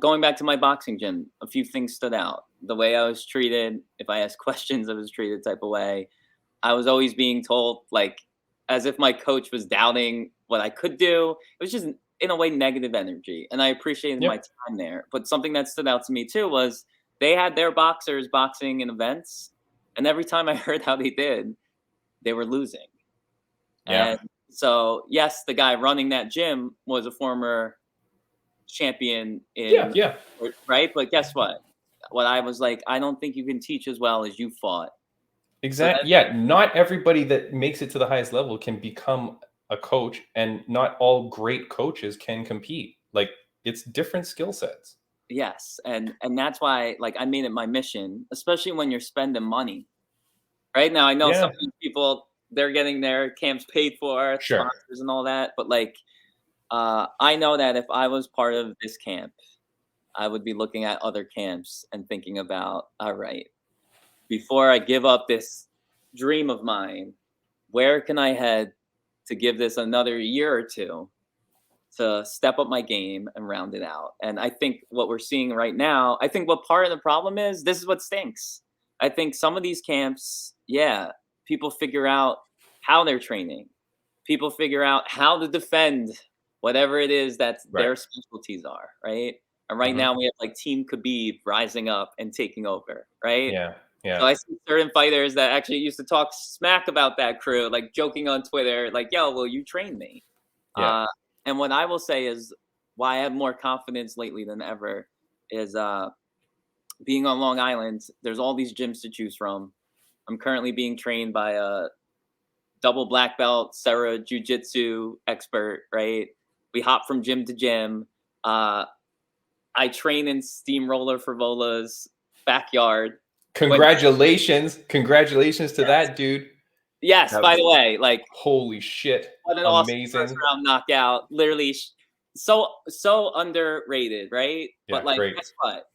going back to my boxing gym, a few things stood out. The way I was treated, if I asked questions, I was treated type of way. I was always being told, like, as if my coach was doubting what I could do. It was just, in a way, negative energy. And I appreciated Yep. my time there. But something that stood out to me, too, was they had their boxers boxing in events. And every time I heard how they did, they were losing. Yeah. And so, yes, the guy running that gym was a former champion in, Yeah. right? But guess what? What I was like, I don't think you can teach as well as you fought. Exactly. Yeah. Not everybody that makes it to the highest level can become a coach, and not all great coaches can compete. Like, it's different skill sets. Yes, and that's why, like, I made it my mission, especially when you're spending money. Right now, I know some Yeah. of these people, they're getting their camps paid for, Sure. sponsors and all that, but like, I know that if I was part of this camp, I would be looking at other camps and thinking about, all right, before I give up this dream of mine, where can I head to give this another year or two to step up my game and round it out? And I think what we're seeing right now, I think what part of the problem is, this is what stinks. I think some of these camps, yeah, people figure out how they're training. People figure out how to defend whatever it is that their Right. specialties are, right? And right Mhm. now we have like Team Khabib rising up and taking over, right? Yeah. So Yeah. I see certain fighters that actually used to talk smack about that crew, like joking on Twitter, like, yo, will you train me? Yeah. And what I will say is why I have more confidence lately than ever is being on Long Island, there's all these gyms to choose from. I'm currently being trained by a double black belt Sarah Jiu-Jitsu expert, right? We hop from gym to gym. I train in Steamroller Frivola's backyard. Congratulations to Yes. that dude. Yes, That by was- the way, like, Holy shit. what an awesome Amazing. first round knockout. Literally so underrated, right? Yeah, But like, great. guess what?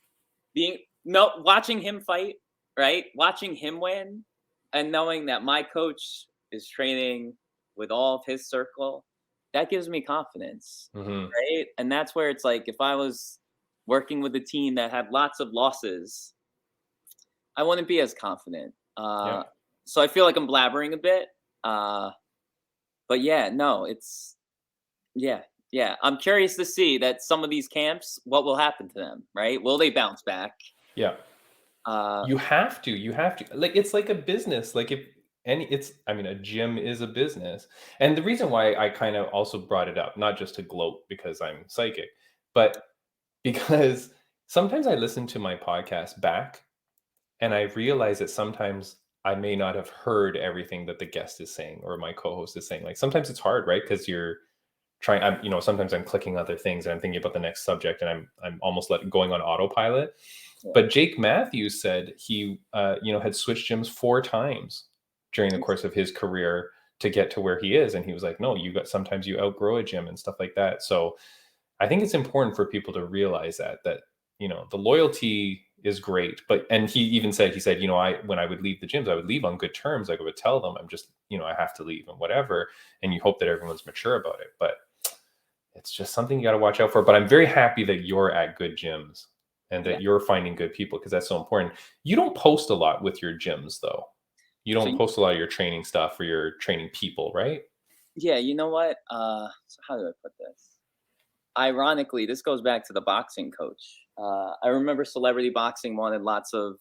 Watching him fight, right? Watching him win, and knowing that my coach is training with all of his circle, that gives me confidence, Mhm. right? And that's where it's like, if I was working with a team that had lots of losses, I wouldn't be as confident. Yeah. So I feel like I'm blabbering a bit. But yeah, no, it's yeah. I'm curious to see that some of these camps, what will happen to them, right? Will they bounce back? Yeah. Uh, You have to. Like, it's like a business. Like, I mean, a gym is a business. And the reason why I kind of also brought it up, not just to gloat because I'm psychic, but because sometimes I listen to my podcast back and I realize that sometimes I may not have heard everything that the guest is saying or my co-host is saying. Like, sometimes it's hard, right? Because you're sometimes I'm clicking other things and I'm thinking about the next subject and I'm almost going on autopilot. Yeah. But Jake Matthews said he, had switched gyms 4 times during the course of his career to get to where he is. And he was like, no, sometimes you outgrow a gym and stuff like that. So I think it's important for people to realize that the loyalty is great. And he said, when I would leave the gyms, I would leave on good terms. Like, I would tell them, I'm just, I have to leave and whatever. And you hope that everyone's mature about it. But it's just something you got to watch out for. But I'm very happy that you're at good gyms and that you're finding good people, because that's so important. You don't post a lot with your gyms, though. You don't post a lot of your training stuff or your training people, right? Yeah, you know what? So how do I put this? Ironically, this goes back to the boxing coach. I remember Celebrity Boxing wanted lots of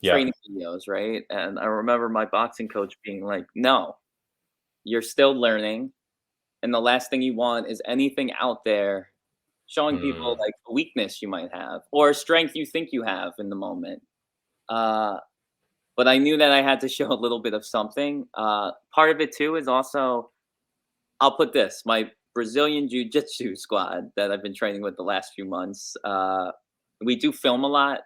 training videos, right? And I remember my boxing coach being like, no, you're still learning. And the last thing you want is anything out there showing people like a weakness you might have or a strength you think you have in the moment. But I knew that I had to show a little bit of something. Part of it too is also, I'll put this, my Brazilian Jiu-Jitsu squad that I've been training with the last few months. We do film a lot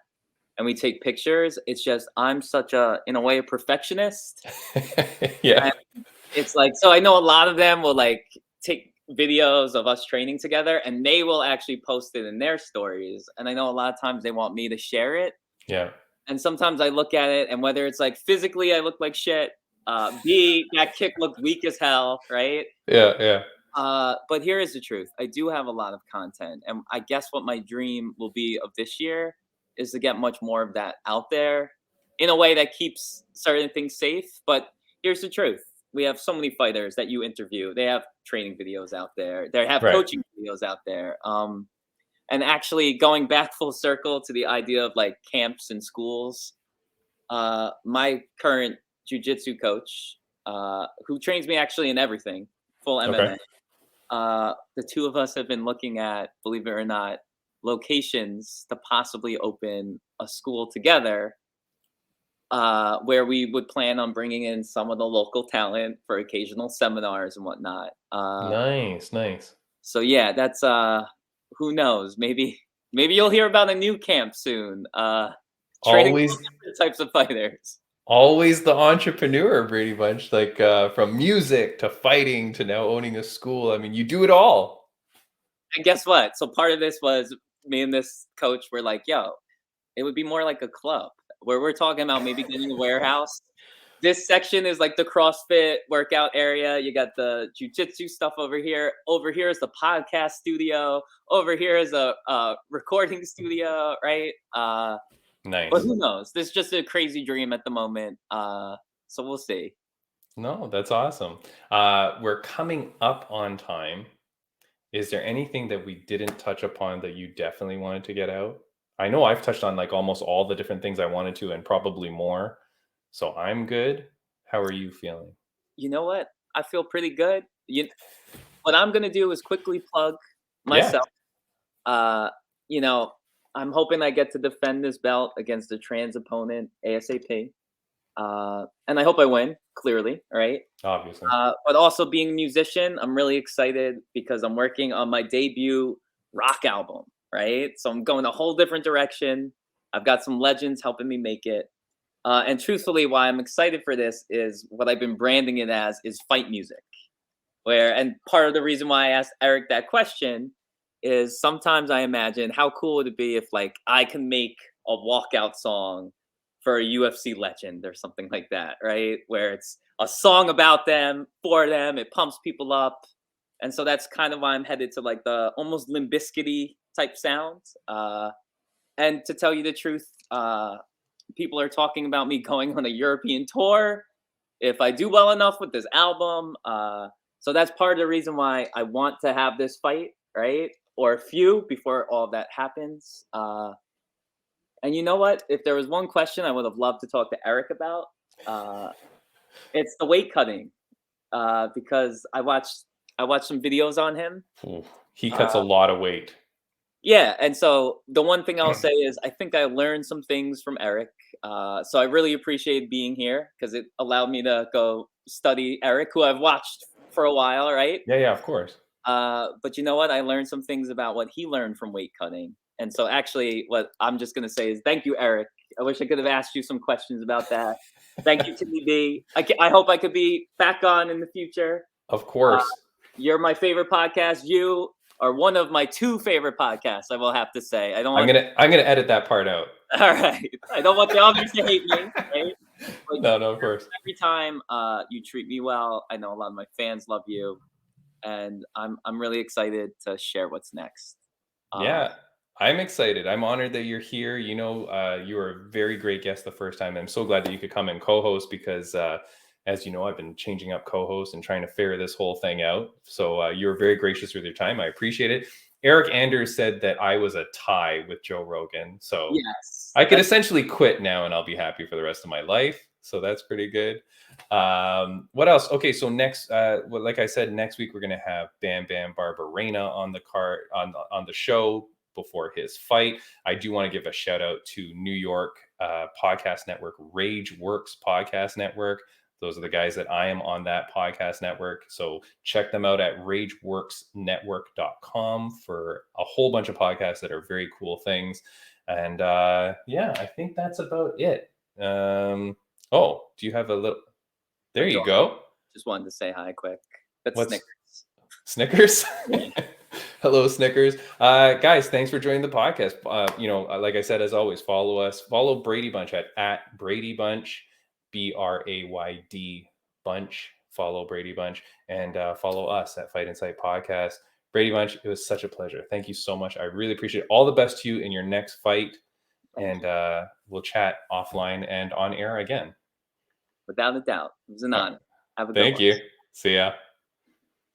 and we take pictures. It's just, I'm such a, in a way, a perfectionist. Yeah. And it's like, so I know a lot of them will like take videos of us training together and they will actually post it in their stories. And I know a lot of times they want me to share it. Yeah. And sometimes I look at it and whether it's like physically I look like shit, B, that kick looked weak as hell, right? Yeah. Yeah. But here is the truth. I do have a lot of content. And I guess what my dream will be of this year is to get much more of that out there in a way that keeps certain things safe. But here's the truth. We have so many fighters that you interview. They have training videos out there. They have Right. coaching videos out there. And actually going back full circle to the idea of like camps and schools, my current jiu-jitsu coach, who trains me actually in everything, full MMA, the two of us have been looking at, believe it or not, locations to possibly open a school together where we would plan on bringing in some of the local talent for occasional seminars and whatnot. Nice. So yeah, that's who knows? Maybe you'll hear about a new camp soon. Training Always, different types of fighters. always the entrepreneur, Braydbunch. Like from music to fighting to now owning a school. I mean, you do it all. And guess what? So part of this was me and this coach were like, yo, it would be more like a club where we're talking about maybe getting a warehouse. This section is like the CrossFit workout area. You got the jiu-jitsu stuff over here. Over here is the podcast studio. Over here is a recording studio, right? Nice. But who knows? This is just a crazy dream at the moment. So we'll see. No, that's awesome. We're coming up on time. Is there anything that we didn't touch upon that you definitely wanted to get out? I know I've touched on like almost all the different things I wanted to and probably more. So I'm good. How are you feeling? You know what? I feel pretty good. What I'm going to do is quickly plug myself. You know, I'm hoping I get to defend this belt against a trans opponent ASAP. And I hope I win, clearly, right? Obviously. But also being a musician, I'm really excited because I'm working on my debut rock album, right? So I'm going a whole different direction. I've got some legends helping me make it. And truthfully, why I'm excited for this is what I've been branding it as is fight music. And part of the reason why I asked Eryk that question is sometimes I imagine how cool would it be if like I can make a walkout song for a UFC legend or something like that, right? Where it's a song about them, for them, it pumps people up. And so that's kind of why I'm headed to like the almost Limp Bizkit-y type sound. And to tell you the truth, people are talking about me going on a European tour if I do well enough with this album. So that's part of the reason why I want to have this fight, right? Or a few before all of that happens. And you know what? If there was one question I would have loved to talk to Eryk about, it's the weight cutting. Because I watched some videos on him. Ooh, he cuts a lot of weight. Yeah, and so the one thing I'll say is I think I learned some things from Eryk. So I really appreciate being here because it allowed me to go study Eryk, who I've watched for a while, right? Yeah, of course. But you know what? I learned some things about what he learned from weight cutting. And so actually what I'm just going to say is thank you, Eryk. I wish I could have asked you some questions about that. Thank you, Timmy B. I hope I could be back on in the future. Of course. You're my favorite podcast. You are one of my two favorite podcasts, I will have to say. I'm gonna edit that part out. All right. I don't want the others to hate me, right? But No, of course. Every time you treat me well, I know a lot of my fans love you. And I'm really excited to share what's next. Yeah, I'm excited. I'm honored that you're here. You know, you were a very great guest the first time. I'm so glad that you could come and co-host because, as you know, I've been changing up co-hosts and trying to figure this whole thing out. So you were very gracious with your time. I appreciate it. Eryk Anders said that I was a tie with Joe Rogan. So yes, I could essentially quit now and I'll be happy for the rest of my life. So that's pretty good. What else? Okay, so next, well, like I said, next week we're gonna have Bam Bam Barberena on the card on the show before his fight. I do want to give a shout out to New York podcast network, Rage Works Podcast Network. Those are the guys that I am on that podcast network. So check them out at rageworksnetwork.com for a whole bunch of podcasts that are very cool things. And yeah, I think that's about it. Oh, do you have a little? There you go. Just wanted to say hi quick. That's What's Snickers. Snickers? Hello, Snickers. Guys, thanks for joining the podcast. Like I said, as always, follow us. Follow Braydbunch at Braydbunch, BRAYD Bunch. Follow Braydbunch and follow us at Fight Insight Podcast. Braydbunch, it was such a pleasure. Thank you so much. I really appreciate it. All the best to you in your next fight. And we'll chat offline and on air again. Without a doubt. It was an honor. Have a good one. Thank you. See ya.